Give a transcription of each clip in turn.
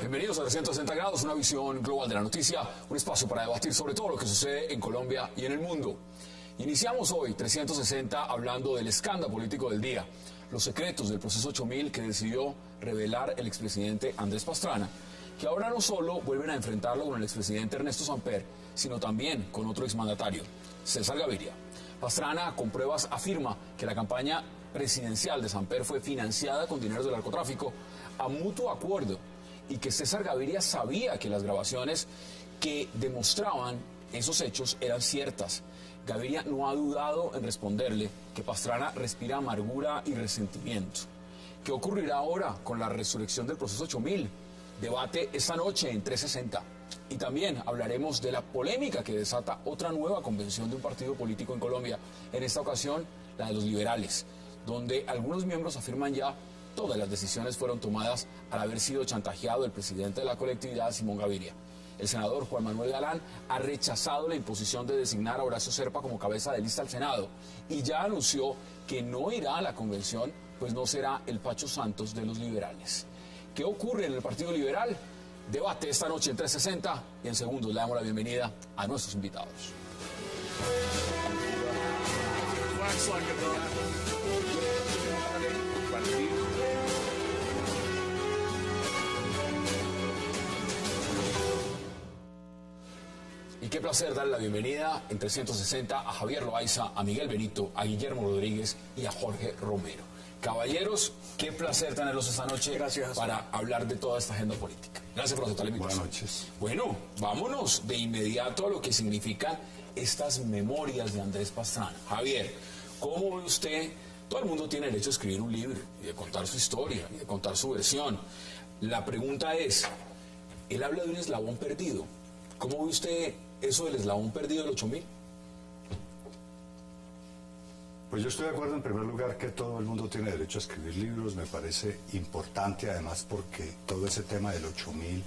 Bienvenidos a 360 grados, una visión global de la noticia, un espacio para debatir sobre todo lo que sucede en Colombia y en el mundo. Iniciamos hoy 360 hablando del escándalo político del día, los secretos del proceso 8000 que decidió revelar el expresidente Andrés Pastrana, que ahora no solo vuelven a enfrentarlo con el expresidente Ernesto Samper, sino también con otro exmandatario, César Gaviria. Pastrana, con pruebas, afirma que la campaña presidencial de Samper fue financiada con dinero del narcotráfico a mutuo acuerdo y que César Gaviria sabía que las grabaciones que demostraban esos hechos eran ciertas. Gaviria no ha dudado en responderle que Pastrana respira amargura y resentimiento. ¿Qué ocurrirá ahora con la resurrección del proceso 8000? Debate esta noche en 360. Y también hablaremos de la polémica que desata otra nueva convención de un partido político en Colombia, en esta ocasión la de los liberales, donde algunos miembros afirman ya todas las decisiones fueron tomadas al haber sido chantajeado el presidente de la colectividad, Simón Gaviria. El senador Juan Manuel Galán ha rechazado la imposición de designar a Horacio Serpa como cabeza de lista al Senado y ya anunció que no irá a la convención, pues no será el Pacho Santos de los liberales. ¿Qué ocurre en el Partido Liberal? Debate esta noche en 360 y en segundos le damos la bienvenida a nuestros invitados. Y qué placer darle la bienvenida en 360 a Javier Loaiza, a Miguel Benito, a Guillermo Rodríguez y a Jorge Romero. Caballeros, qué placer tenerlos esta noche. Gracias. Para hablar de toda esta agenda política. Gracias por aceptar la invitación. Buenas noches. Bueno, vámonos de inmediato a lo que significan estas memorias de Andrés Pastrana. Javier, ¿cómo ve usted? Todo el mundo tiene derecho a escribir un libro y de contar su historia y de contar su versión. La pregunta es, él habla de un eslabón perdido. ¿Cómo ve usted eso del eslabón perdido del 8000? Pues yo estoy de acuerdo en primer lugar que todo el mundo tiene derecho a escribir libros, me parece importante además porque todo ese tema del 8000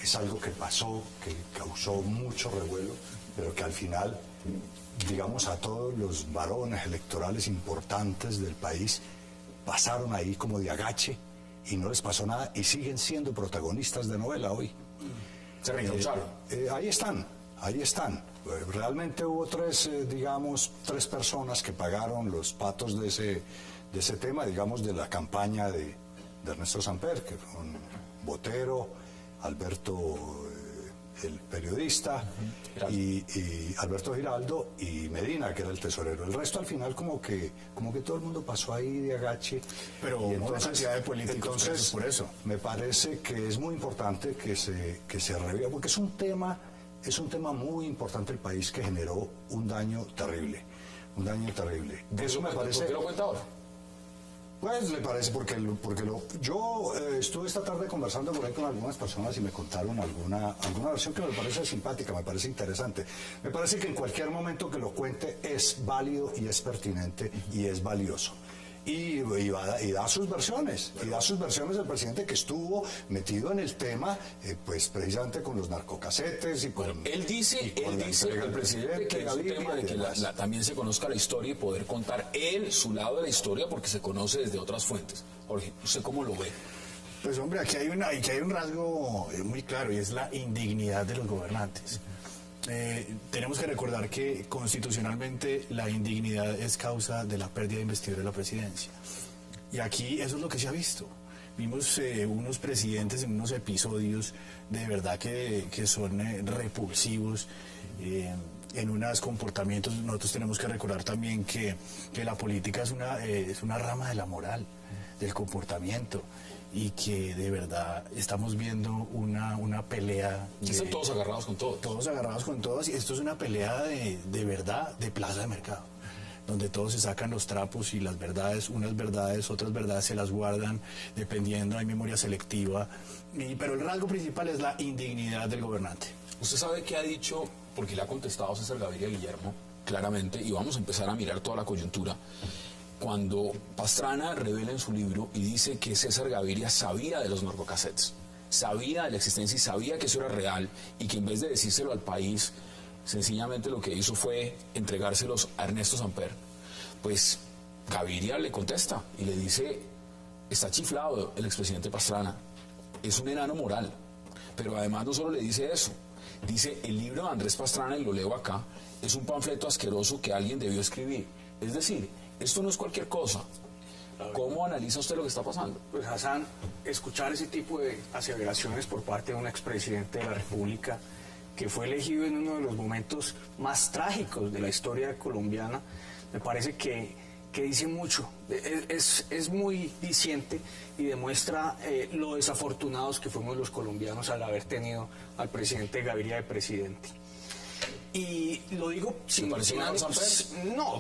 es algo que pasó, que causó mucho revuelo, pero que al final, digamos, a todos los varones electorales importantes del país pasaron ahí como de agache y no les pasó nada y siguen siendo protagonistas de novela hoy. Se reencaucharon. Ahí están. Realmente hubo tres personas que pagaron los patos de ese tema, digamos, de la campaña de Ernesto Samper, que fueron Botero, Alberto, el periodista, y Alberto Giraldo y Medina, que era el tesorero. El resto al final como que todo el mundo pasó ahí de agache. Pero una cantidad de políticos presos por eso. Me parece que es muy importante que se reviva, porque es un tema muy importante el país que generó un daño terrible. Eso me parece. ¿Por qué lo cuenta ahora? Pues me parece yo estuve esta tarde conversando por ahí con algunas personas y me contaron alguna versión que me parece simpática, me parece interesante. Me parece que en cualquier momento que lo cuente es válido y es pertinente y es valioso. Y da sus versiones, el presidente que estuvo metido en el tema, pues precisamente con los narcocasetes y con... Él dice el presidente que es un tema de que también se conozca la historia y poder contar él su lado de la historia porque se conoce desde otras fuentes. Jorge, ¿usted cómo lo ve? Pues hombre, aquí hay un rasgo muy claro y es la indignidad de los gobernantes. Tenemos que recordar que constitucionalmente la indignidad es causa de la pérdida de investidura de la presidencia. Y aquí eso es lo que se ha visto. Vimos unos presidentes en unos episodios de verdad que son repulsivos, en unos comportamientos. Nosotros tenemos que recordar también que la política es una rama de la moral, del comportamiento. Y que de verdad estamos viendo una pelea. Están todos agarrados con todos. Todos agarrados con todos. Y esto es una pelea de verdad, de plaza de mercado, donde todos se sacan los trapos y las verdades, otras verdades se las guardan, dependiendo, hay memoria selectiva. Pero el rasgo principal es la indignidad del gobernante. Usted sabe qué ha dicho, porque le ha contestado César Gaviria Guillermo, claramente, y vamos a empezar a mirar toda la coyuntura. Cuando Pastrana revela en su libro y dice que César Gaviria sabía de los narcocasetes, sabía de la existencia y sabía que eso era real, y que en vez de decírselo al país, sencillamente lo que hizo fue entregárselos a Ernesto Samper, pues Gaviria le contesta y le dice: está chiflado el expresidente Pastrana, es un enano moral. Pero además no solo le dice eso, dice: el libro de Andrés Pastrana, y lo leo acá, es un panfleto asqueroso que alguien debió escribir. Es decir, esto no es cualquier cosa. ¿Cómo analiza usted lo que está pasando? Pues, Hassan, escuchar ese tipo de aseveraciones por parte de un expresidente de la República que fue elegido en uno de los momentos más trágicos de la historia colombiana, me parece que dice mucho, es muy diciente y demuestra lo desafortunados que fuimos los colombianos al haber tenido al presidente Gaviria de presidente. Y lo digo sin no,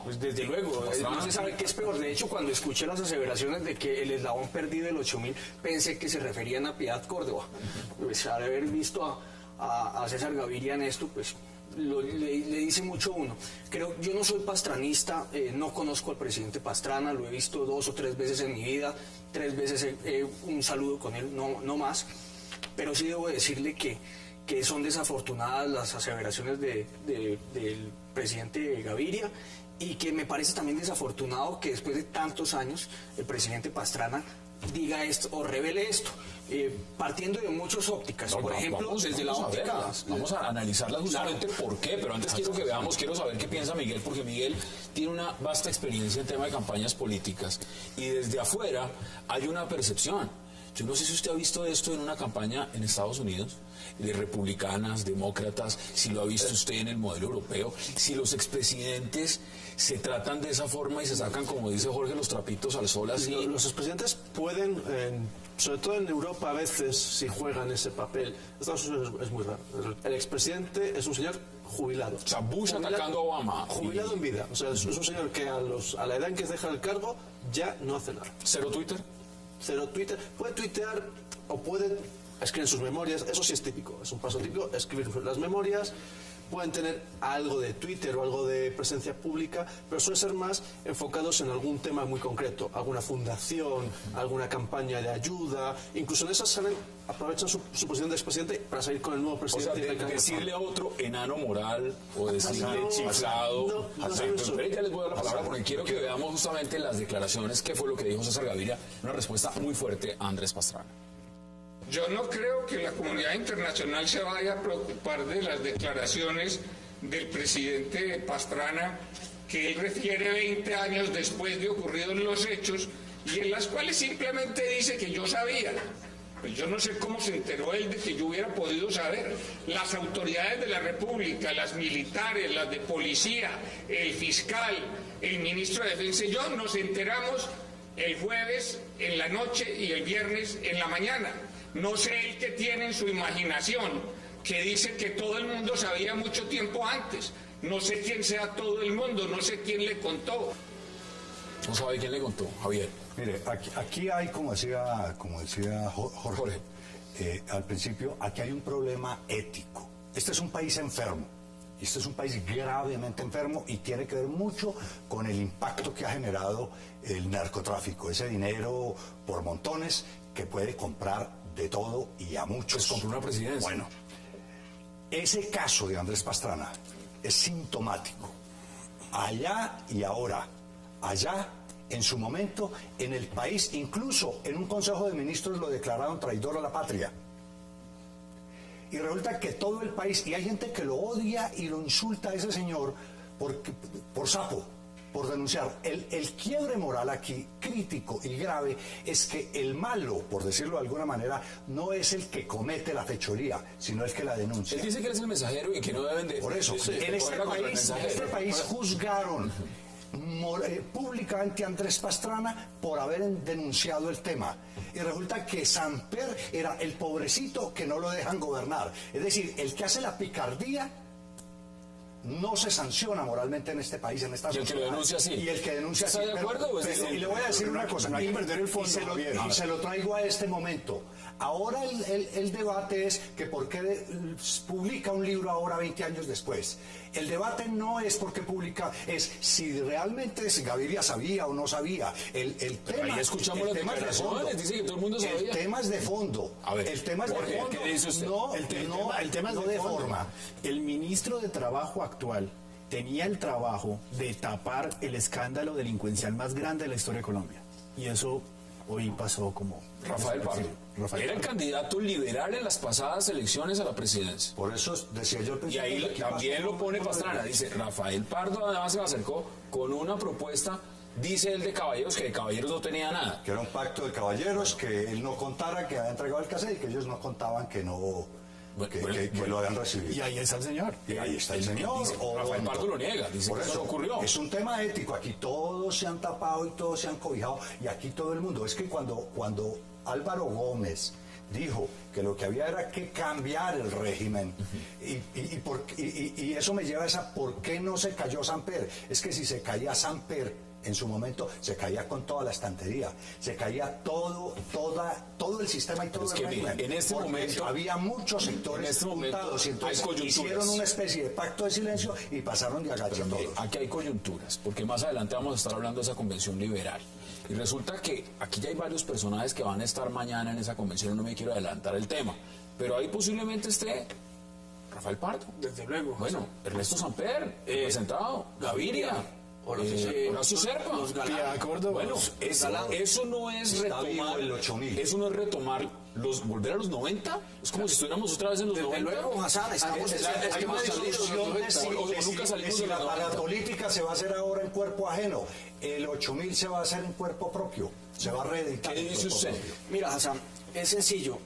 pues desde luego, no se sabe qué es peor. De hecho, cuando escuché las aseveraciones de que el eslabón perdido del 8000, pensé que se referían a Piedad Córdoba. Pues al haber visto a César Gaviria en esto, pues le dice mucho a uno. Yo no soy pastranista, no conozco al presidente Pastrana, lo he visto 2 o 3 veces en mi vida, 3 veces un saludo con él, no más, pero sí debo decirle que son desafortunadas las aseveraciones del presidente Gaviria, y que me parece también desafortunado que después de tantos años el presidente Pastrana diga esto o revele esto, partiendo de muchas ópticas. Por ejemplo, desde la óptica... Vamos a analizarla justamente por qué, pero antes quiero saber qué piensa Miguel, porque Miguel tiene una vasta experiencia en tema de campañas políticas, y desde afuera hay una percepción. Yo no sé si usted ha visto esto en una campaña en Estados Unidos, de republicanas, demócratas, si lo ha visto usted en el modelo europeo, si los expresidentes se tratan de esa forma y se sacan, como dice Jorge, los trapitos al sol así. Los expresidentes pueden, sobre todo en Europa a veces, si juegan ese papel. Estados Unidos es muy raro. El expresidente es un señor jubilado. O sea, Bush atacando a Obama. Jubilado en vida. O sea, es un señor que a la edad en que deja el cargo ya no hace nada. ¿Cero Twitter? Cero Twitter. Puede tuitear o puede escribir sus memorias. Eso sí es típico. Es un paso típico, escribir las memorias. Pueden tener algo de Twitter o algo de presencia pública, pero suelen ser más enfocados en algún tema muy concreto, alguna fundación, alguna campaña de ayuda. Incluso en esas aprovechan su posición de expresidente para salir con el nuevo presidente. O sea, decirle a otro enano moral o decirle chiflado. Pero ya les voy a dar la palabra porque quiero que veamos justamente las declaraciones, qué fue lo que dijo César Gaviria, una respuesta muy fuerte a Andrés Pastrana. Yo no creo que la comunidad internacional se vaya a preocupar de las declaraciones del presidente Pastrana, que él refiere 20 años después de ocurridos los hechos, y en las cuales simplemente dice que yo sabía. Pues yo no sé cómo se enteró él de que yo hubiera podido saber. Las autoridades de la República, las militares, las de policía, el fiscal, el ministro de Defensa y yo nos enteramos el jueves en la noche y el viernes en la mañana. No sé el que tiene en su imaginación, que dice que todo el mundo sabía mucho tiempo antes. No sé quién sea todo el mundo, no sé quién le contó. No sabe quién le contó, Javier. Mire, aquí hay, como decía Jorge, al principio, aquí hay un problema ético. Este es un país enfermo. Este es un país gravemente enfermo y tiene que ver mucho con el impacto que ha generado el narcotráfico. Ese dinero por montones que puede comprar de todo y a muchos. Pues compró una presidencia. Bueno, ese caso de Andrés Pastrana es sintomático. Allá y ahora, allá, en su momento, en el país, incluso en un Consejo de Ministros lo declararon traidor a la patria. Y resulta que todo el país, y hay gente que lo odia y lo insulta a ese señor por sapo, por denunciar. El quiebre moral aquí, crítico y grave, es que el malo, por decirlo de alguna manera, no es el que comete la fechoría, sino el que la denuncia. Él dice que él es el mensajero y que no deben de... Por eso, en este país juzgaron públicamente a Andrés Pastrana por haber denunciado el tema. Y resulta que Samper era el pobrecito que no lo dejan gobernar. Es decir, el que hace la picardía no se sanciona moralmente en este país, en esta sociedad. Y el que lo denuncia sí. Y el que denuncia sí. ¿Está de acuerdo? Y le voy a decir una cosa. No hay que perder el fondo, y se lo traigo a este momento. Ahora el debate es que por qué publica un libro ahora 20 años después. El debate no es por qué publica, es si realmente Gaviria sabía o no sabía. El tema, ahí escuchamos las declaraciones, dice que todo el mundo sabía. El tema es de fondo. A ver, el tema es de fondo. ¿Qué dice usted? El tema es no de de fondo. forma. El ministro de Trabajo actual tenía el trabajo de tapar el escándalo delincuencial más grande de la historia de Colombia. Y eso hoy pasó como... Rafael Pardo. Era el candidato liberal en las pasadas elecciones a la presidencia. Por eso decía yo al Y principio. ahí también lo pone Pastrana. Dice, Rafael Pardo además se me acercó con una propuesta, dice él, de Caballeros, que de Caballeros no tenía nada. Que era un pacto de caballeros, que él no contara que había entregado el cassette y que ellos no contaban que no... que lo habían recibido. Y ahí está el señor. Y ahí está el señor. Dice, Rafael Pardo lo niega, dice Por que eso eso no ocurrió. Es un tema ético. Aquí todos se han tapado y todos se han cobijado. Y aquí todo el mundo. Es que cuando Álvaro Gómez dijo que lo que había era que cambiar el régimen, y eso me lleva a esa ¿por qué no se cayó Samper? Es que si se caía Samper en su momento, se caía con toda la estantería, se caía todo el sistema y todo el régimen. En este momento había muchos sectores juntados y entonces hicieron una especie de pacto de silencio y pasaron de agacho todos. Aquí hay coyunturas, porque más adelante vamos a estar hablando de esa convención liberal. Y resulta que aquí ya hay varios personajes que van a estar mañana en esa convención, no me quiero adelantar el tema, pero ahí posiblemente esté Rafael Pardo. Desde luego. Bueno, Ernesto Samper, presentado, Gaviria, Horacio Serpa, bueno, eso no es retomar el 8000. Eso no es retomar volver a los 90. Es como si estuviéramos otra vez en los 90. Luego, Hassan, estamos Hay una discusión de si la de parapolítica se va a hacer ahora en cuerpo ajeno. El 8000 se va a hacer en cuerpo propio. Se va a reeditar. ¿Qué dice usted? Mira, Hassan, es sencillo.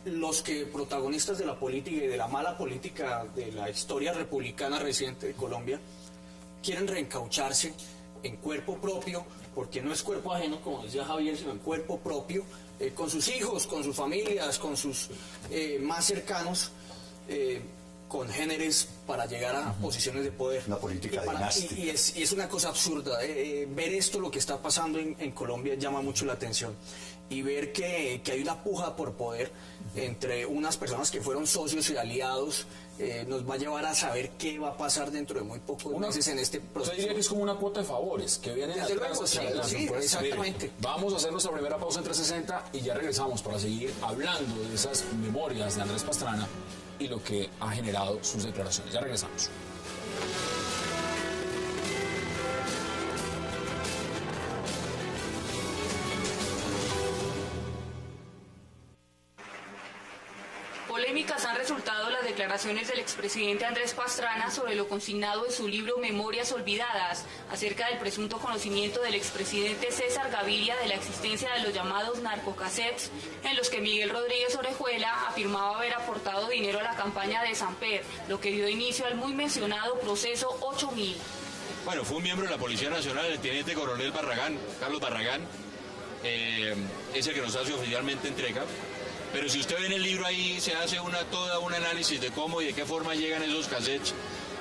Los que protagonistas de la política y de la mala política de la historia republicana reciente de Colombia quieren reencaucharse en cuerpo propio, porque no es cuerpo ajeno, como decía Javier, sino en cuerpo propio, con sus hijos, con sus familias, con sus más cercanos congéneres para llegar a posiciones de poder. Una política dinástica. Y es una cosa absurda. Ver esto, lo que está pasando en Colombia, llama mucho la atención. Y ver que hay una puja por poder entre unas personas que fueron socios y aliados, nos va a llevar a saber qué va a pasar dentro de muy pocos meses en este proceso. Usted diría que es como una cuota de favores que viene Desde luego, sí, exactamente. Mire, vamos a hacer nuestra primera pausa en 360 y ya regresamos para seguir hablando de esas memorias de Andrés Pastrana y lo que ha generado sus declaraciones. Ya regresamos. Polémicas han resultado las declaraciones del expresidente Andrés Pastrana sobre lo consignado en su libro Memorias Olvidadas, acerca del presunto conocimiento del expresidente César Gaviria de la existencia de los llamados narcocassettes, en los que Miguel Rodríguez Orejuela afirmaba haber aportado dinero a la campaña de Samper, lo que dio inicio al muy mencionado proceso 8000. Bueno, fue un miembro de la Policía Nacional, el teniente coronel Barragán, Carlos Barragán, es el que nos hace oficialmente entrega. Pero si usted ve en el libro ahí, se hace todo un análisis de cómo y de qué forma llegan esos cassettes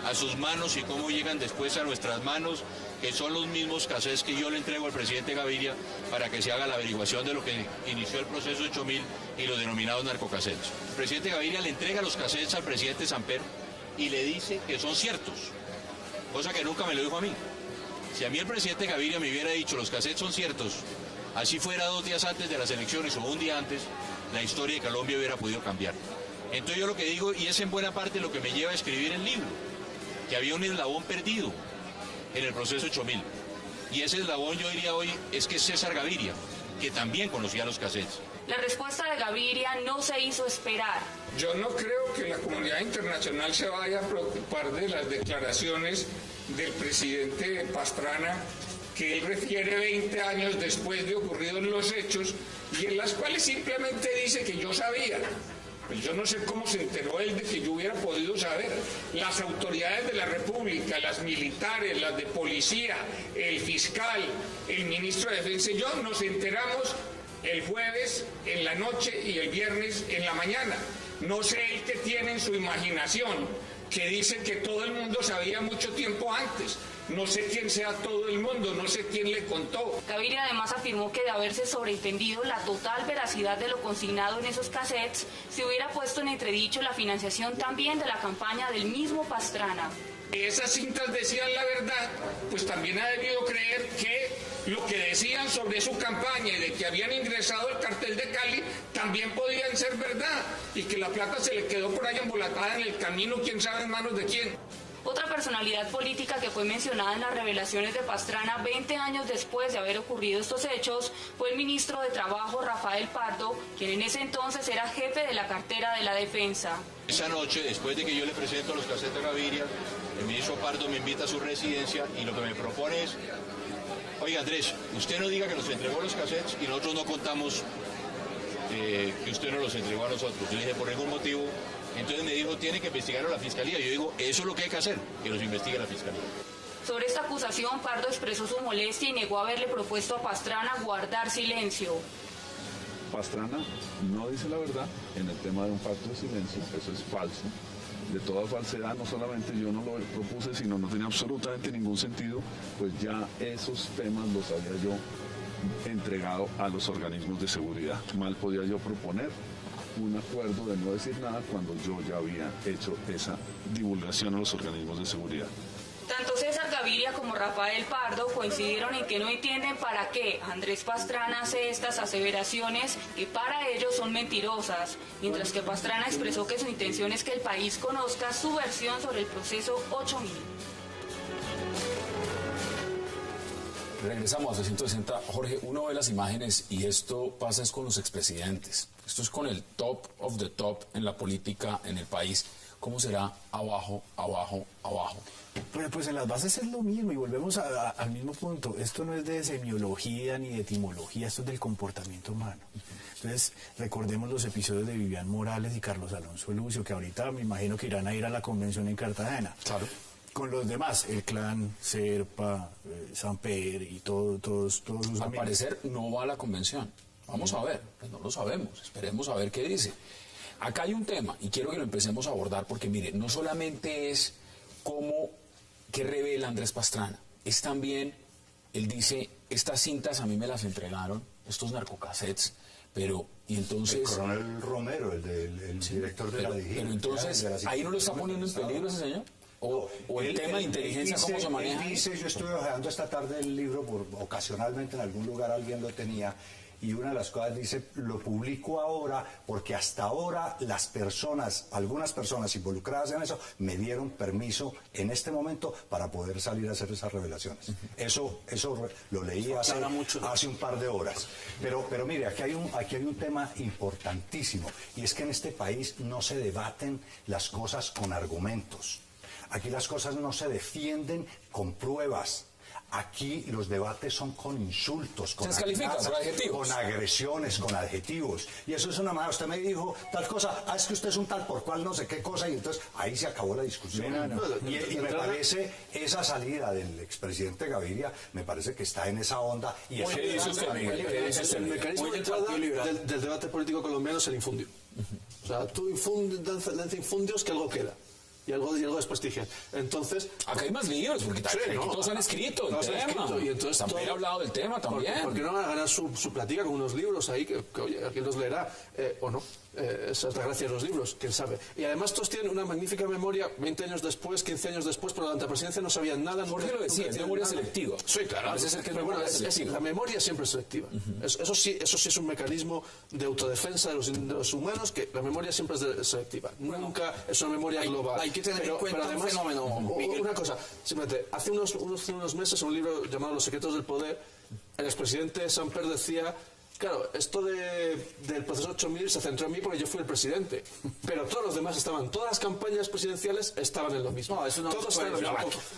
a sus manos y cómo llegan después a nuestras manos, que son los mismos cassettes que yo le entrego al presidente Gaviria para que se haga la averiguación de lo que inició el proceso 8000 y los denominados narcocassettes. El presidente Gaviria le entrega los cassettes al presidente Samper y le dice que son ciertos, cosa que nunca me lo dijo a mí. Si a mí el presidente Gaviria me hubiera dicho los cassettes son ciertos, así fuera 2 días antes de las elecciones o un día antes, la historia de Colombia hubiera podido cambiar. Entonces yo lo que digo, y es en buena parte lo que me lleva a escribir el libro, que había un eslabón perdido en el proceso 8000. Y ese eslabón, yo diría hoy, es que es César Gaviria, que también conocía los cassettes. La respuesta de Gaviria no se hizo esperar. Yo no creo que la comunidad internacional se vaya a preocupar de las declaraciones del presidente Pastrana, que él refiere 20 años después de ocurridos los hechos y en las cuales simplemente dice que yo sabía. Pues yo no sé cómo se enteró él de que yo hubiera podido saber. Las autoridades de la República, las militares, las de policía, el fiscal, el ministro de Defensa y yo nos enteramos el jueves en la noche y el viernes en la mañana. No sé el que tiene en su imaginación que dice que todo el mundo sabía mucho tiempo antes. No sé quién sea todo el mundo, no sé quién le contó. Gaviria además afirmó que de haberse sobreentendido la total veracidad de lo consignado en esos cassettes, se hubiera puesto en entredicho la financiación también de la campaña del mismo Pastrana. Esas cintas decían la verdad, pues también ha debido creer que lo que decían sobre su campaña y de que habían ingresado al cartel de Cali también podían ser verdad, y que la plata se le quedó por ahí embolatada en el camino, quién sabe en manos de quién. Otra personalidad política que fue mencionada en las revelaciones de Pastrana 20 años después de haber ocurrido estos hechos fue el ministro de Trabajo, Rafael Pardo, quien en ese entonces era jefe de la cartera de la Defensa. Esa noche, después de que yo le presento los cassettes a Gaviria, el ministro Pardo me invita a su residencia y lo que me propone es: oiga, Andrés, usted no diga que nos entregó los cassettes y nosotros no contamos que usted no los entregó a nosotros. Yo le dije, por ningún motivo. Entonces me dijo, tiene que investigarlo la fiscalía. Yo digo, eso es lo que hay que hacer, que los investigue la fiscalía. Sobre esta acusación, Pardo expresó su molestia y negó haberle propuesto a Pastrana guardar silencio. Pastrana no dice la verdad en el tema de un pacto de silencio, eso es falso. De toda falsedad, no solamente yo no lo propuse, sino no tenía absolutamente ningún sentido, pues ya esos temas los había yo entregado a los organismos de seguridad. Mal podía yo proponer un acuerdo de no decir nada cuando yo ya había hecho esa divulgación a los organismos de seguridad. Tanto César Gaviria como Rafael Pardo coincidieron en que no entienden para qué Andrés Pastrana hace estas aseveraciones que para ellos son mentirosas, mientras que Pastrana expresó que su intención es que el país conozca su versión sobre el proceso 8000. Regresamos a 360. Jorge, uno ve las imágenes y esto pasa es con los expresidentes. Esto es con el top of the top en la política en el país. ¿Cómo será abajo, abajo, abajo? Pues en las bases es lo mismo y volvemos al mismo punto. Esto no es de semiología ni de etimología, esto es del comportamiento humano. Entonces, recordemos los episodios de Vivian Morales y Carlos Alonso Lucio, que ahorita me imagino que irán a ir a la convención en Cartagena. Claro. Con los demás, el clan, Serpa, Samper y todos sus amigos. Al parecer no va a la convención. Vamos a ver, pues no lo sabemos, esperemos a ver qué dice. Acá hay un tema y quiero que lo empecemos a abordar porque mire, no solamente es qué revela Andrés Pastrana, es también, él dice, estas cintas a mí me las entregaron, estos narcocassettes, pero, y entonces... El coronel Romero, el director de la DIGI. Pero entonces, ¿ahí no lo está poniendo en peligro ese señor? O el tema de inteligencia, ¿cómo se maneja? Él dice, yo estuve ojeando esta tarde el libro, ocasionalmente en algún lugar alguien lo tenía, y una de las cosas dice, lo publico ahora porque hasta ahora las personas, algunas personas involucradas en eso, me dieron permiso en este momento para poder salir a hacer esas revelaciones. Eso lo leí hace un par de horas. Pero mire, aquí hay un tema importantísimo, y es que en este país no se debaten las cosas con argumentos. Aquí las cosas no se defienden con pruebas. Aquí los debates son con insultos, con amenazas, con agresiones, con adjetivos. Y eso es una manera. Usted me dijo tal cosa, es que usted es un tal por cual no sé qué cosa, y entonces ahí se acabó la discusión. Y me parece esa salida del expresidente Gaviria, me parece que está en esa onda. Y el mecanismo de entrada del debate político colombiano es el infundio. O sea, tú lanza infundios que algo queda. Y algo desprestigia. Entonces... Acá hay más libros, porque todos han escrito el tema. Y entonces también ha hablado del tema también. ¿Por qué no van a ganar su platica con unos libros ahí que oye, alguien los leerá o no? Esa es la gracia de los libros, quién sabe. Y además todos tienen una magnífica memoria 20 años después, 15 años después, pero durante la presidencia no sabían nada. ¿Por qué lo decía? Es memoria selectiva. Sí, claro. La memoria siempre es selectiva. Eso sí es un mecanismo de autodefensa de los humanos, que la memoria siempre es selectiva. Nunca es una memoria global. Hay que tener en cuenta además, un fenómeno. Una cosa, simplemente, hace unos meses, en un libro llamado Los secretos del poder, el expresidente Samper decía: claro, esto del proceso 8000 se centró en mí porque yo fui el presidente, pero todos los demás todas las campañas presidenciales estaban en lo mismo. No, eso no todos se puede.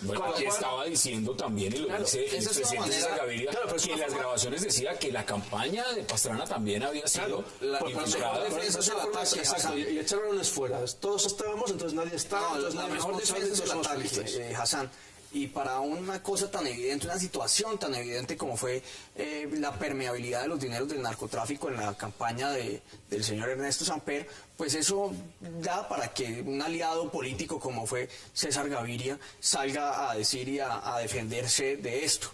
Bueno, aquí estaba diciendo también, y lo dice el presidente César Gaviria, que en las grabaciones decía que la campaña de Pastrana también había sido infiltrada. Exacto, y echaron balones fuera. Todos estábamos, entonces nadie estaba. La mejor defensa es el ataque, Hassan. Y para una cosa tan evidente, una situación tan evidente como fue la permeabilidad de los dineros del narcotráfico en la campaña del señor Ernesto Samper, pues eso da para que un aliado político como fue César Gaviria salga a decir y a defenderse de esto.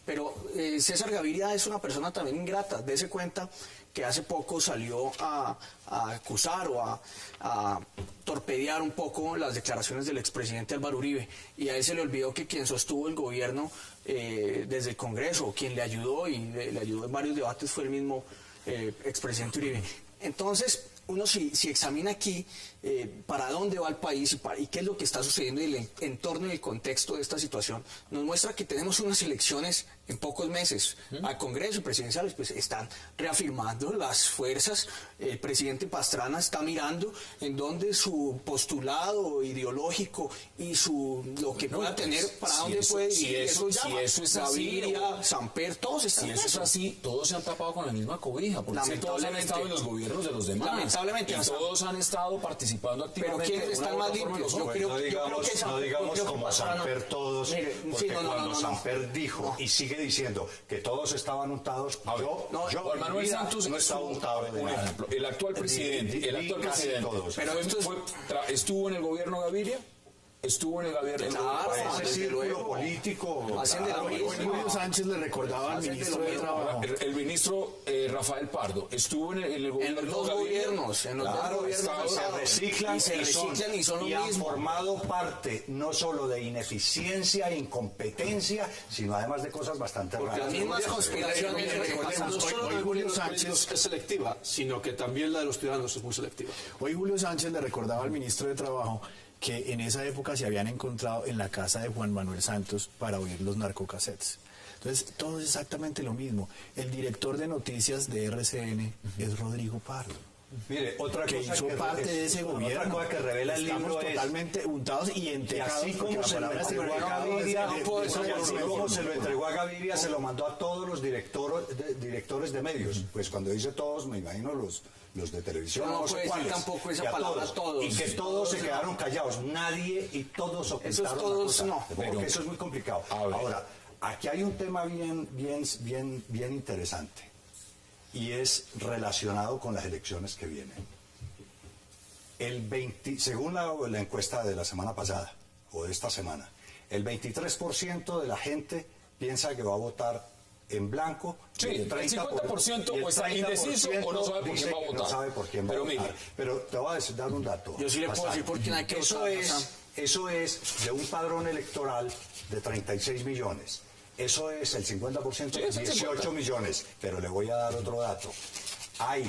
Pero César Gaviria es una persona también ingrata. Dese cuenta que hace poco salió a acusar o a torpedear un poco las declaraciones del expresidente Álvaro Uribe, y a él se le olvidó que quien sostuvo el gobierno desde el Congreso, o quien le ayudó y le ayudó en varios debates, fue el mismo expresidente Uribe. Entonces, uno si examina aquí para dónde va el país y qué es lo que está sucediendo y el entorno y el contexto de esta situación, nos muestra que tenemos unas elecciones en pocos meses al Congreso y presidenciales, pues están reafirmando las fuerzas. El presidente Pastrana está mirando en donde su postulado ideológico y lo que pueda tener, para dónde puede ir. Si eso es así, Gaviria, Samper, todos están si en eso es así, todos se han tapado con la misma cobija, porque todos han estado en los gobiernos de los demás. Lamentablemente. Y todos han estado participando activamente. Pero ¿quiénes están más limpios? No digamos como Samper todos, porque cuando Samper dijo y sigue diciendo que todos estaban untados, Juan Manuel Santos no estaba untado de un nada. ejemplo, el actual presidente, Todos. pero estuvo en el gobierno Gaviria. Estuvo en el gobierno. Ese círculo político. Hoy Julio Sánchez le recordaba al ministro de Trabajo. El ministro Rafael Pardo estuvo en el gobierno. En los dos gobiernos. En los dos gobiernos se reciclan y son lo han mismo. formado parte no solo de ineficiencia e incompetencia, sino además de cosas bastante raras. Las mismas conspiraciones. No solo el gobierno Sánchez es selectiva, sino que también la de los ciudadanos es muy selectiva. Hoy Julio Sánchez le recordaba al ministro de Trabajo que en esa época se habían encontrado en la casa de Juan Manuel Santos para oír los narcocassettes. Entonces, todo es exactamente lo mismo. El director de noticias de RCN es Rodrigo Pardo. Mire, otra que cosa hizo parte de ese gobierno. Otra cosa que revela el Estamos libro totalmente untados y entejados. Así como se lo entregó a Gaviria, se lo mandó a todos los directores de medios. Pues cuando dice todos, me imagino los de televisión. No puede decir tampoco esa palabra, todos. Y que todos se quedaron callados. Nadie y todos ocultaron todos, la cosa. no. Pero eso es muy complicado. Ahora, aquí hay un tema bien interesante. Y es relacionado con las elecciones que vienen. Según la encuesta de la semana pasada, o de esta semana, el 23% de la gente piensa que va a votar en blanco. Sí, el 50% o está indeciso o no sabe por quién va a votar. No sabe por quién va a votar. Pero te voy a dar un dato. Yo sí le puedo decir por quién hay que votar. Eso es de un padrón electoral de 36 millones. Eso es el 50%, 18 millones. Pero le voy a dar otro dato. Hay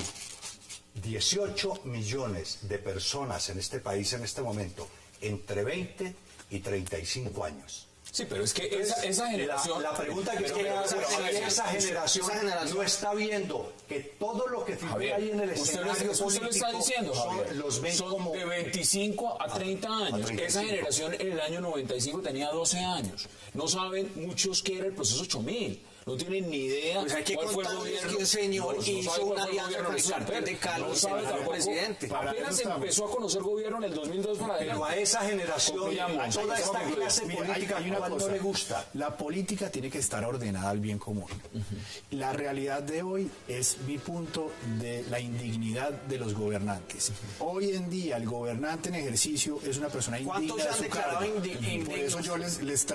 18 millones de personas en este país en este momento entre 20 y 35 años. Sí, pero es que esa generación... La pregunta que esa generación no está viendo que todo lo que figura ahí en el escenario usted lo está diciendo, Javier, son de 25 a 30 años. Esa generación en el año 95 tenía 12 años. No saben muchos qué era el proceso 8000. No tienen ni idea pues hay que cuál fue el gobierno. Que el señor hizo una alianza con el cartel de Cali, no sabe tampoco, presidente. Apenas empezó a conocer gobierno en el 2002 para adelante. Pero a esa generación, a toda esta clase política, hay una cosa, no le gusta. La política tiene que estar ordenada al bien común. La realidad de hoy es mi punto de la indignidad de los gobernantes. Hoy en día el gobernante en ejercicio es una persona indigna de su cargo. Por eso yo les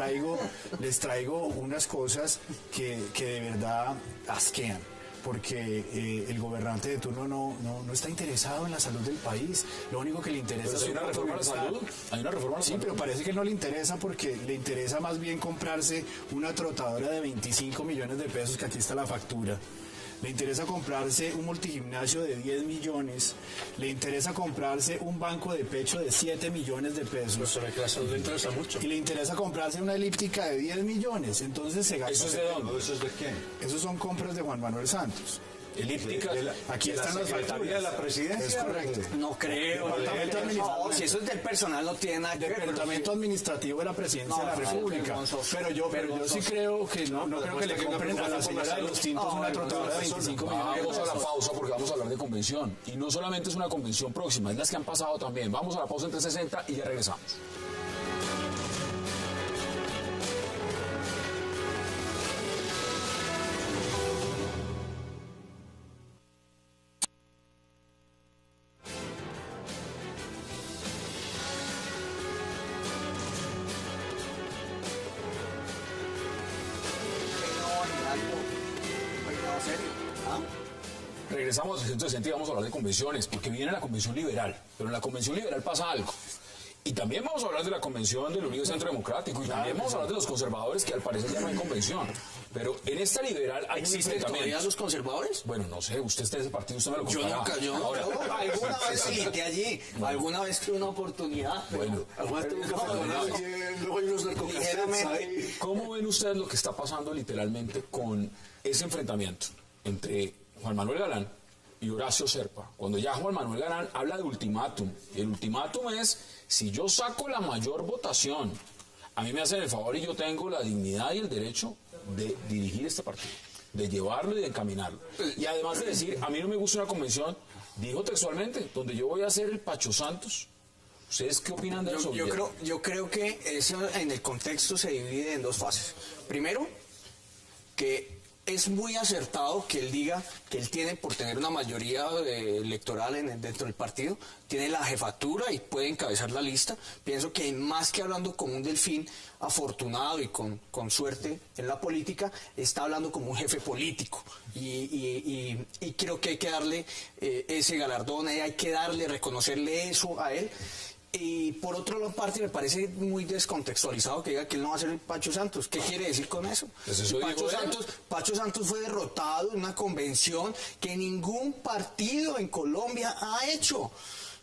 traigo unas cosas que de verdad asquean, porque el gobernante de turno no está interesado en la salud del país. Lo único que le interesa es una reforma a la salud. Hay una reforma a la salud. Sí, pero parece que no le interesa, porque le interesa más bien comprarse una trotadora de 25 millones de pesos, que aquí está la factura. Le interesa comprarse un multigimnasio de 10 millones, le interesa comprarse un banco de pecho de 7 millones de pesos. Pero que la salud le interesa mucho. Y le interesa comprarse una elíptica de 10 millones. Entonces se gasta. ¿Eso es de dónde? ¿Eso es de quién? Esos son compras de Juan Manuel Santos. Elíptica. Aquí están las facturas de la presidencia. Es correcto. No creo. Si eso es del personal, no tiene nada que ver. Departamento administrativo de la presidencia de la República. Pero yo sí creo que no creo que le compren a la señora de los Tintos una trotadora de 25 millones. Vamos a la pausa porque vamos a hablar de convención. Y no solamente es una convención próxima, es las que han pasado también. Vamos a la pausa en 360 y ya regresamos. regresamos a 360 y vamos a hablar de convenciones, porque viene la convención liberal, pero en la convención liberal pasa algo. Y también vamos a hablar de la convención del Unido Centro Democrático, y también vamos a hablar de los conservadores, que al parecer ya no hay convención. Pero en esta liberal existe también. los conservadores? Bueno, no sé, usted está en ese partido, usted me lo contará. Yo alguna vez milité allí, alguna vez tuve una oportunidad. Bueno, luego hay unos narcocasetes ahí. ¿cómo ven ustedes lo que está pasando literalmente con ese enfrentamiento entre Juan Manuel Galán y Horacio Serpa? Cuando ya Juan Manuel Galán habla de ultimátum, y el ultimátum es, si yo saco la mayor votación, a mí me hacen el favor y yo tengo la dignidad y el derecho de dirigir este partido, de llevarlo y de encaminarlo. Y además de decir, a mí no me gusta una convención, dijo textualmente, donde yo voy a ser el Pacho Santos. ¿Ustedes qué opinan de eso? Yo creo que eso en el contexto se divide en dos fases. Primero, que es muy acertado que él diga que él tiene, por tener una mayoría electoral dentro del partido, tiene la jefatura y puede encabezar la lista. Pienso que más que hablando como un delfín afortunado y con suerte en la política, está hablando como un jefe político. Y creo que hay que darle ese galardón, hay que reconocerle eso a él. Y por otra parte me parece muy descontextualizado que diga que él no va a ser el Pacho Santos. ¿Qué quiere decir con eso? Pues eso Pacho Santos fue derrotado en una convención que ningún partido en Colombia ha hecho.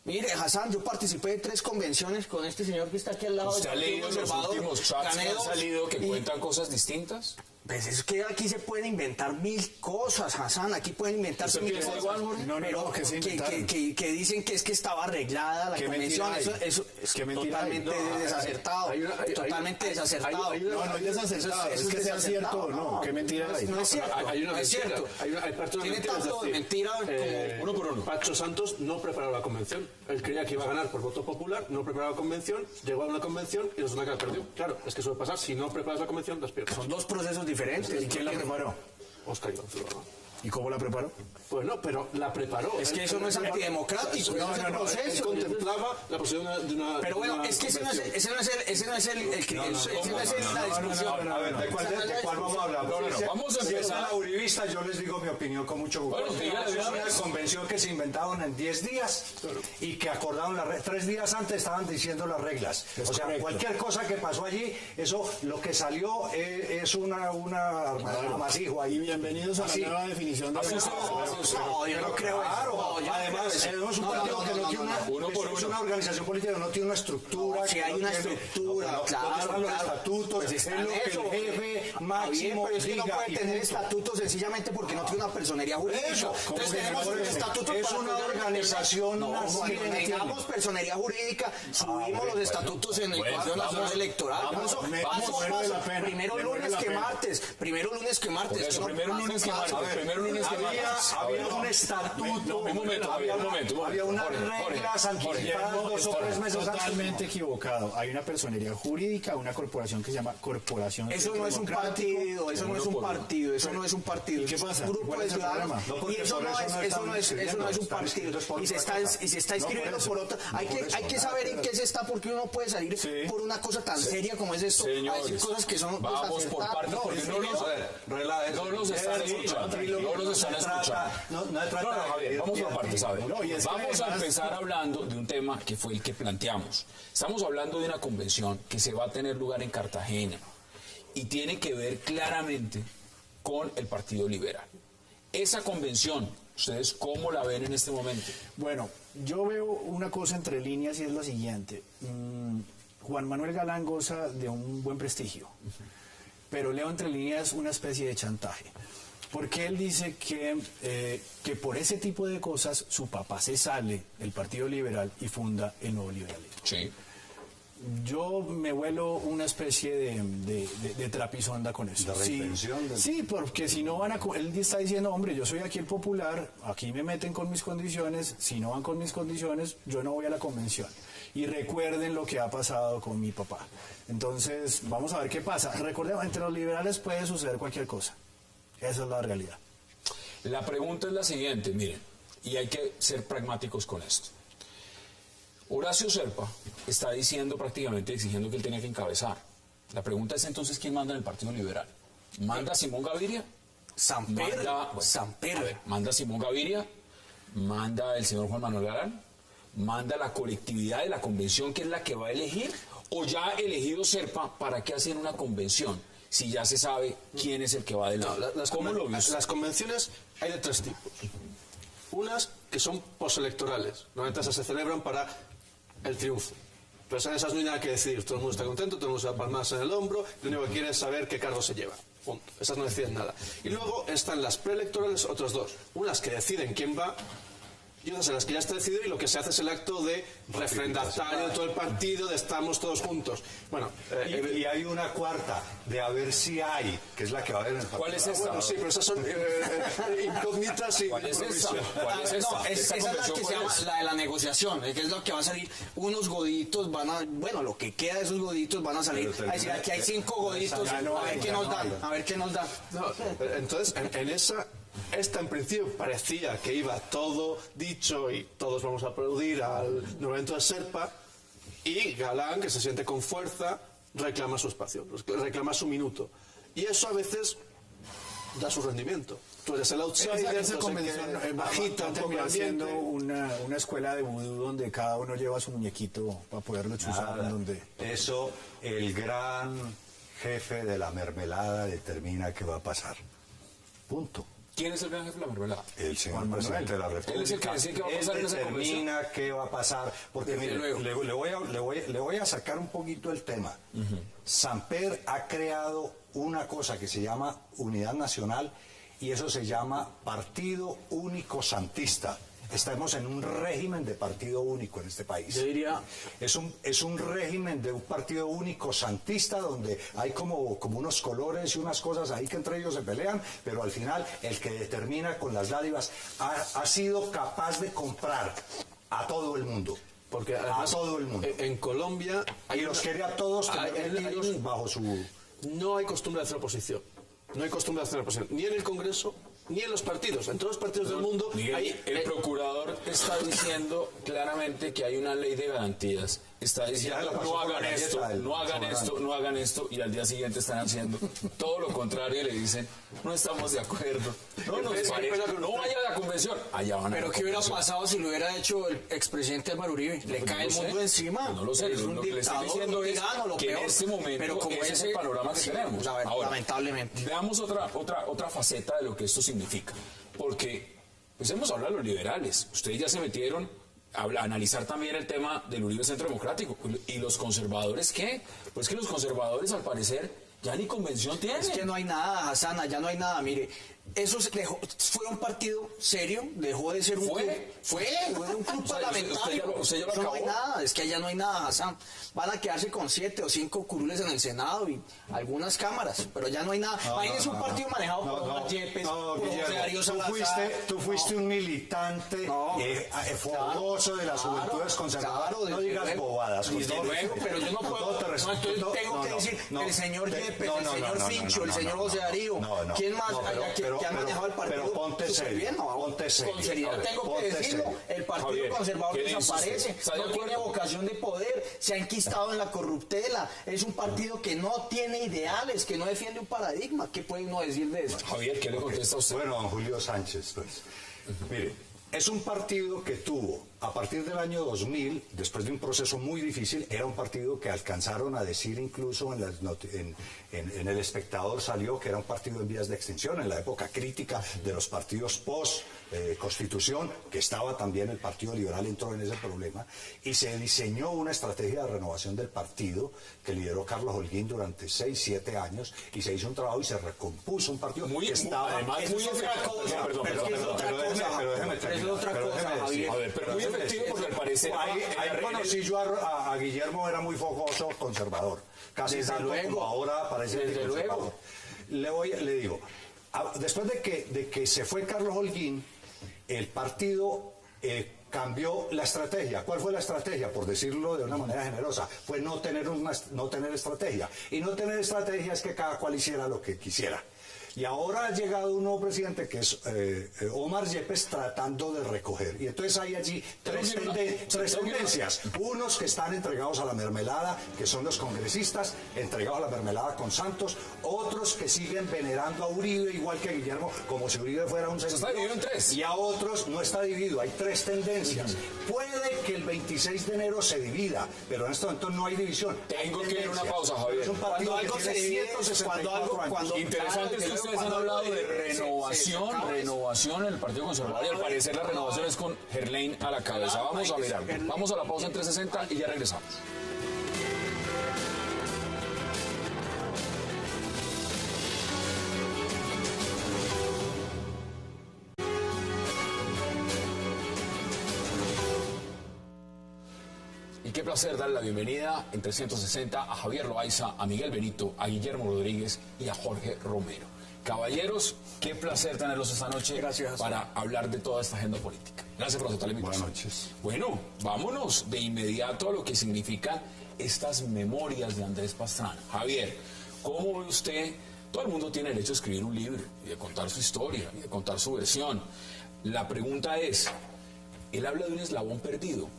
Mire, Hassan, yo participé de 3 convenciones con este señor que está aquí al lado. ¿Usted ha leído los últimos chats que han salido que cuentan cosas distintas? Pues es que aquí se pueden inventar 1000 cosas, Hassan, aquí pueden inventarse 1000 cosas. Que dicen que es que estaba arreglada la convención, eso es totalmente desacertado. Totalmente desacertado. No es desacertado, es que sea cierto o no. ¿Qué mentira hay? No es cierto, no es cierto. Tiene tanto de mentira como uno por uno. Pacho Santos no preparó la convención. Él creía que iba a ganar por voto popular, no preparó la convención, llegó a una convención y resulta que la perdió. Claro, es que suele pasar, si no preparas la convención, las pierdes. Son dos procesos diferentes. ¿Y quién la preparó? Oscar Iván Zuluaga. ¿Y cómo la preparó? Bueno, pero la preparó. Es que eso no es antidemocrático, no, él contemplaba la posibilidad de una... Pero bueno, es que ese no es la discusión. A ver, ¿de cuál vamos a hablar? Vamos a empezar. Si es a empezar. la uribista, yo les digo mi opinión con mucho gusto. Bueno, Es una convención que se inventaron en 10 días y que acordaron 3 días antes estaban diciendo las reglas. O sea, cualquier cosa que pasó allí, eso lo que salió es una amasijo ahí. Y bienvenidos a la nueva definición de no, yo no creo eso. Además, es un partido que no tiene una organización política que no tiene una estructura. Si hay una estructura, claro. Están los estatutos, es lo que el jefe máximo pero es que no diga. puede tener estatutos sencillamente porque no tiene una personería jurídica. Entonces tenemos un estatuto. Es una organización. Cuando tengamos personería jurídica, subimos los estatutos en el Consejo Nacional Electoral. Primero lunes que martes. Primero lunes que martes. Había un estatuto. Un momento. Había unas reglas anticipadas 2 o 3 meses antes. Totalmente equivocado. Hay una personería jurídica, una corporación que se llama Corporación. Eso no es un partido, eso no es un partido, eso no es un partido. ¿Y qué pasa? Un grupo aislado. Y eso no es un partido. Y se está inscribiendo por otra. Hay que saber en qué se está, porque uno puede salir por una cosa tan seria como es esto. A decir cosas que son. Vamos por partes, porque no los están escuchando. No los están escuchando. No, Javier, vamos por partes, ¿sabes? Vamos a empezar hablando de un tema que fue el que planteamos. Estamos hablando de una convención que se va a tener lugar en Cartagena y tiene que ver claramente con el Partido Liberal. Esa convención, ¿ustedes cómo la ven en este momento? Bueno, yo veo una cosa entre líneas y es la siguiente. Juan Manuel Galán goza de un buen prestigio, pero leo entre líneas una especie de chantaje. Porque él dice que por ese tipo de cosas su papá se sale del Partido Liberal y funda el Nuevo Liberalismo. Sí. Yo me vuelo una especie de trapisonda con eso. Sí, porque si no van él está diciendo, hombre, yo soy aquí el popular, aquí me meten con mis condiciones, si no van con mis condiciones, yo no voy a la convención. Y recuerden lo que ha pasado con mi papá. Entonces, vamos a ver qué pasa. Recordemos, entre los liberales puede suceder cualquier cosa. Esa es la realidad. La pregunta es la siguiente, miren, y hay que ser pragmáticos con esto. Horacio Serpa está diciendo prácticamente, exigiendo que él tenía que encabezar. La pregunta es entonces, ¿quién manda en el Partido Liberal? ¿Manda Simón Gaviria? manda Simón Gaviria, manda el señor Juan Manuel Galán, manda la colectividad de la convención, que es la que va a elegir, o ya ha elegido Serpa. ¿Para qué hacen una convención si ya se sabe quién es el que va a elegir? ¿Cómo lo ves? Las convenciones hay de tres tipos. Unas que son postelectorales, normalmente esas se celebran para el triunfo. Pues en esas no hay nada que decidir, todo el mundo está contento, todo el mundo se da palmas en el hombro, lo único que quiere es saber qué cargo se lleva. Punto. Esas no deciden nada. Y luego están las preelectorales, otras dos. Unas que deciden quién va y otras en las que ya está decidido y lo que se hace es el acto de refrendatario de todo el partido, de estamos todos juntos. Bueno, y hay una cuarta, de a ver si hay, que es la que va a haber en el partido. ¿Cuál es esta? bueno, sí, pero esas son incógnitas y... ¿Cuál es esta? ¿Cuál es esta? No, esa es la que se llama la de la negociación, que es lo que va a salir. Unos goditos van a, bueno, lo que queda de esos goditos van a salir. A decir, aquí hay 5 goditos, a ver qué nos dan, a ver qué nos dan. No, entonces, en esta en principio parecía que iba todo dicho y todos vamos a aplaudir al nombramiento de Serpa, y Galán, que se siente con fuerza, reclama su espacio, reclama su minuto. Y eso a veces da su rendimiento. Tú eres el outsider, esa convención bajita, un poco siendo una escuela de vudú donde cada uno lleva su muñequito para poderlo chuzar. Eso, el gran jefe de la mermelada determina qué va a pasar. Punto. ¿Quién es el gran jefe de la mermelada? El señor presidente de la República. Él es el que decide qué va a pasar en esa convención. Determina qué va a pasar. Porque mire, le voy a sacar un poquito el tema. Samper ha creado una cosa que se llama Unidad Nacional, y eso se llama Partido Único Santista. Estamos en un régimen de partido único en este país. Yo diría... Es un régimen de un partido único santista, donde hay como unos colores y unas cosas ahí que entre ellos se pelean, pero al final el que determina con las dádivas ha sido capaz de comprar a todo el mundo. Porque además, a todo el mundo. En Colombia... Y los quiere a todos metidos bajo su... No hay costumbre de hacer oposición. No hay costumbre de hacer oposición. Ni en el Congreso, ni en los partidos. En todos los partidos del mundo... Miguel, el procurador está diciendo claramente que hay una ley de garantías. Está diciendo, no hagan esto, no hagan esto, no hagan esto, y al día siguiente están haciendo todo lo contrario y le dicen, no estamos de acuerdo, no nos parece, no vaya a la convención, allá van a Pero ¿qué hubiera pasado si lo hubiera hecho el expresidente Álvaro Uribe? Le cae el mundo encima. No lo sé, lo que le estoy diciendo es que en este momento ese es el panorama que tenemos. Ahora, lamentablemente. Veamos otra faceta de lo que esto significa, porque pues hemos hablado de los liberales, ustedes ya se metieron a analizar también el tema del Uribe Centro Democrático. ¿Y los conservadores qué? Pues que los conservadores, al parecer, ya ni convención tienen. Es que no hay nada, Hassan, ya no hay nada. Mire, eso fue un partido serio, dejó de ser un club. Fue un club parlamentario. Usted ya lo no acabó. hay nada, es que allá no hay nada, Hassan. Van a quedarse con 7 o 5 curules en el Senado y algunas cámaras, pero ya no hay nada. Imagínese un partido manejado por Omar Yepes, por José Darío Salazar. Tú fuiste un militante fogoso de las juventudes conservadoras. Claro, no digas bobadas. Desde luego, pero yo no puedo. Entonces tengo que decir que el señor Yepes, el señor Fincho, el señor José Darío, ¿quién más que ha manejado el partido? Pero ponte serio. Con seriedad tengo que decirlo. El Partido Conservador desaparece, no tiene vocación de poder, se ha enquistado en la corruptela, es un partido que no tiene ideales, que no defiende un paradigma. ¿Qué puede uno decir de eso? Javier, ¿qué le contesta a usted? Bueno, don Julio Sánchez, pues, mire, es un partido que tuvo, a partir del año 2000, después de un proceso muy difícil, era un partido que alcanzaron a decir incluso en El Espectador salió que era un partido en vías de extinción, en la época crítica de los partidos post-constitución, que estaba también el Partido Liberal, entró en ese problema, y se diseñó una estrategia de renovación del partido que lideró Carlos Holguín durante 6, 7 años, y se hizo un trabajo y se recompuso un partido que estaba... Además, muy efectivo. Pero déjeme terminar. Es otra cosa, Javier. A ver, pero muy efectivo porque al parecer... Ahí conocí yo a Guillermo, era muy fogoso, conservador. Casi Desde tanto luego. como ahora parece Desde conservador. Le digo, después de que se fue Carlos Holguín, el partido cambió la estrategia. ¿Cuál fue la estrategia? Por decirlo de una manera generosa, fue no tener estrategia. Y no tener estrategia es que cada cual hiciera lo que quisiera. Y ahora ha llegado un nuevo presidente que es Omar Yepes tratando de recoger. Y entonces hay allí tres tendencias. Unos que están entregados a la mermelada, que son los congresistas, entregados a la mermelada con Santos. Otros que siguen venerando a Uribe, igual que Guillermo, como si Uribe fuera un Está dividido en tres. Y a otros no está dividido, hay tres tendencias. Puede que el 26 de enero se divida, pero en este momento no hay división. Tengo que ir a una pausa, Javier. Es un partido Cuando algo que se tiene divide, 164 años. Interesante es que ustedes han hablado de renovación en el Partido Conservador y al parecer la renovación es con Gerlain a la cabeza. Vamos a mirar. Vamos a la pausa en 360 y ya regresamos. Y qué placer darle la bienvenida en 360 a Javier Loaiza, a Miguel Benito, a Guillermo Rodríguez y a Jorge Romero. Caballeros, qué placer tenerlos esta noche. Gracias. Para hablar de toda esta agenda política. Gracias por aceptar la invitación. Buenas noches. Bueno, vámonos de inmediato a lo que significan estas memorias de Andrés Pastrana. Javier, ¿cómo ve usted? Todo el mundo tiene derecho a escribir un libro y de contar su historia y de contar su versión. La pregunta es, él habla de un eslabón perdido.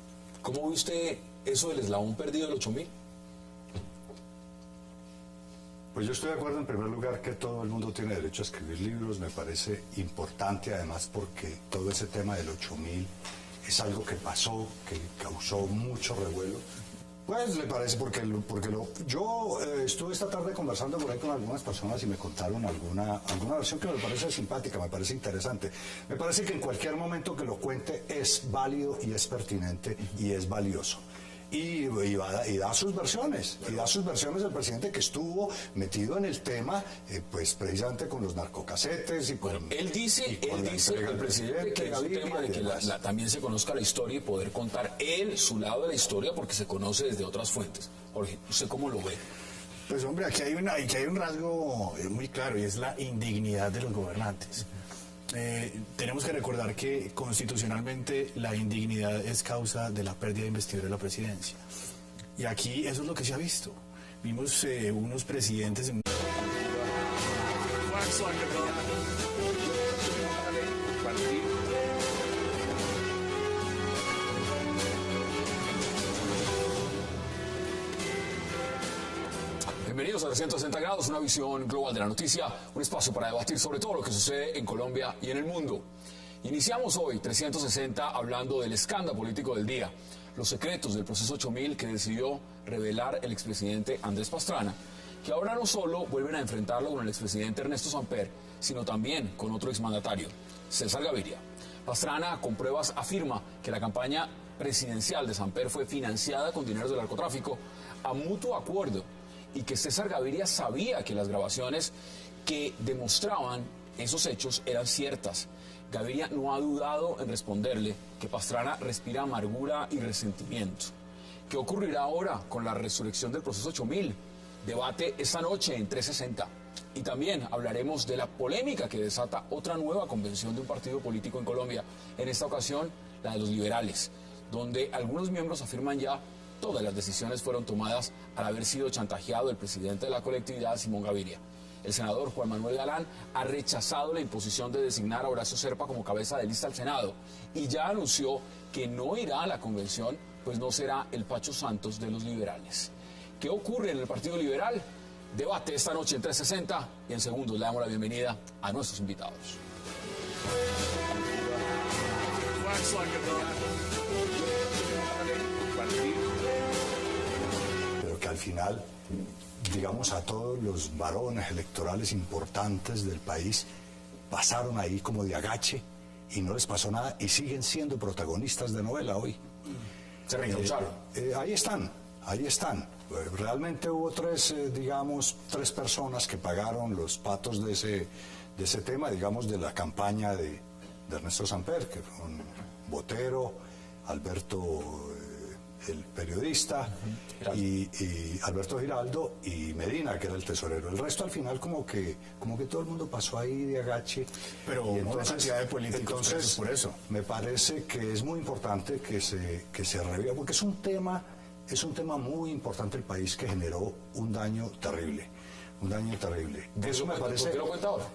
¿Cómo ve usted eso del eslabón perdido del 8000? Pues yo estoy de acuerdo en primer lugar que todo el mundo tiene derecho a escribir libros, me parece importante además porque todo ese tema del 8000 es algo que pasó, que causó mucho revuelo. Pues me parece yo estuve esta tarde conversando por ahí con algunas personas y me contaron alguna versión que me parece simpática, me parece interesante. Me parece que en cualquier momento que lo cuente es válido y es pertinente y es valioso. Y da sus versiones, el presidente que estuvo metido en el tema, pues precisamente con los narcocasetes y con... Él dice el presidente que es un tema de que también se conozca la historia y poder contar él su lado de la historia porque se conoce desde otras fuentes. Jorge, ¿usted cómo lo ve? Pues hombre, aquí hay un rasgo muy claro y es la indignidad de los gobernantes. Tenemos que recordar que constitucionalmente la indignidad es causa de la pérdida de investidura de la presidencia. Y aquí eso es lo que se ha visto. Vimos unos presidentes en... Bienvenidos a 360 grados, una visión global de la noticia, un espacio para debatir sobre todo lo que sucede en Colombia y en el mundo. Iniciamos hoy 360 hablando del escándalo político del día, los secretos del proceso 8000 que decidió revelar el expresidente Andrés Pastrana, que ahora no solo vuelven a enfrentarlo con el expresidente Ernesto Samper, sino también con otro exmandatario, César Gaviria. Pastrana, con pruebas, afirma que la campaña presidencial de Samper fue financiada con dineros del narcotráfico a mutuo acuerdo, y que César Gaviria sabía que las grabaciones que demostraban esos hechos eran ciertas. Gaviria no ha dudado en responderle que Pastrana respira amargura y resentimiento. ¿Qué ocurrirá ahora con la resurrección del proceso 8000? Debate esta noche en 360. Y también hablaremos de la polémica que desata otra nueva convención de un partido político en Colombia, en esta ocasión la de los liberales, donde algunos miembros afirman ya todas las decisiones fueron tomadas al haber sido chantajeado el presidente de la colectividad, Simón Gaviria. El senador Juan Manuel Galán ha rechazado la imposición de designar a Horacio Serpa como cabeza de lista al Senado y ya anunció que no irá a la convención, pues no será el Pacho Santos de los liberales. ¿Qué ocurre en el Partido Liberal? Debate esta noche en 360 y en segundos le damos la bienvenida a nuestros invitados. Pero que al final, digamos, a todos los varones electorales importantes del país pasaron ahí como de agache y no les pasó nada y siguen siendo protagonistas de novela hoy. Se reencaucharon. Ahí están. Realmente hubo tres personas que pagaron los patos de ese tema, digamos, de la campaña de Ernesto Samper, que fueron Botero, Alberto el periodista, y Alberto Giraldo y Medina, que era el tesorero. El resto al final como que todo el mundo pasó ahí de agache. Pero y entonces, una cantidad de políticos presos por eso. Me parece que es muy importante que se reviva, porque es un tema muy importante el país que generó un daño terrible. Eso me parece. ¿Por qué lo cuenta ahora?